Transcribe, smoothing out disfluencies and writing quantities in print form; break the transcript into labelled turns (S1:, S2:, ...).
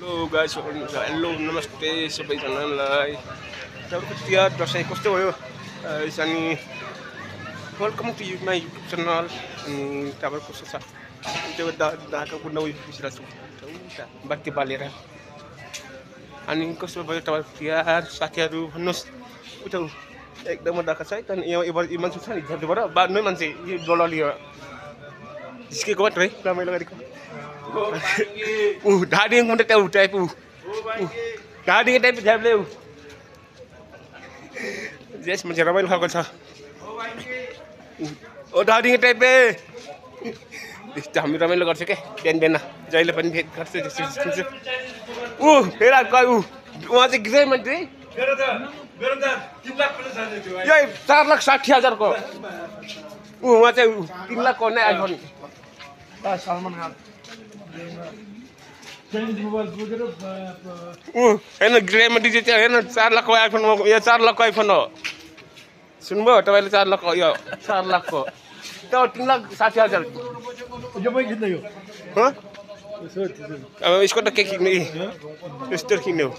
S1: Hello guys, hello नमस्ते सबैजनालाई। तपाईँको तिहार दसैँ कस्तो भयो? अनि welcome to my YouTube channel. अनि तपाईँको कस्तो छ? त्यो दाको कुन उयो बिसिरहेको छु बाटी बालेर। अनि कस्तो भयो तपाईँको तिहार? साथीहरू भन्नुहोस्। उठौ एकदम डाका छ है। त्यहाँदेखि यो मान्छे छ नि झ्याप्लेबाट बाँध्नु है मान्छे यो डलली झिस्केको मात्र है रमाइलो गरेको। ढाडी मुन्टा टाइप टाइप ढाडी टाइप झ्याप्ले जेस मान्छे रमाइलो खालको छ। ओ ढाडी टाइप त्यस्तो हामी रमाइलो गर्छ क्या बिहान बिहान जहिले पनि भेट गर्छ त्यस्तो। फेरि उहाँ चाहिँ गृह मन्त्री यही 4,60,000 उहाँ चाहिँ 3 लाखको नै आइफोन। सलमान खान होइन गृह मन्त्री चाहिँ होइन 4 लाखको आइफोन। यो 4 लाखको आइफोन हो। सुन्नुभयो तपाईँले? 4 लाखको यो 4 लाखको त 3,60,000 अब यसको त के किन्ने यस्तो किन्ने हो।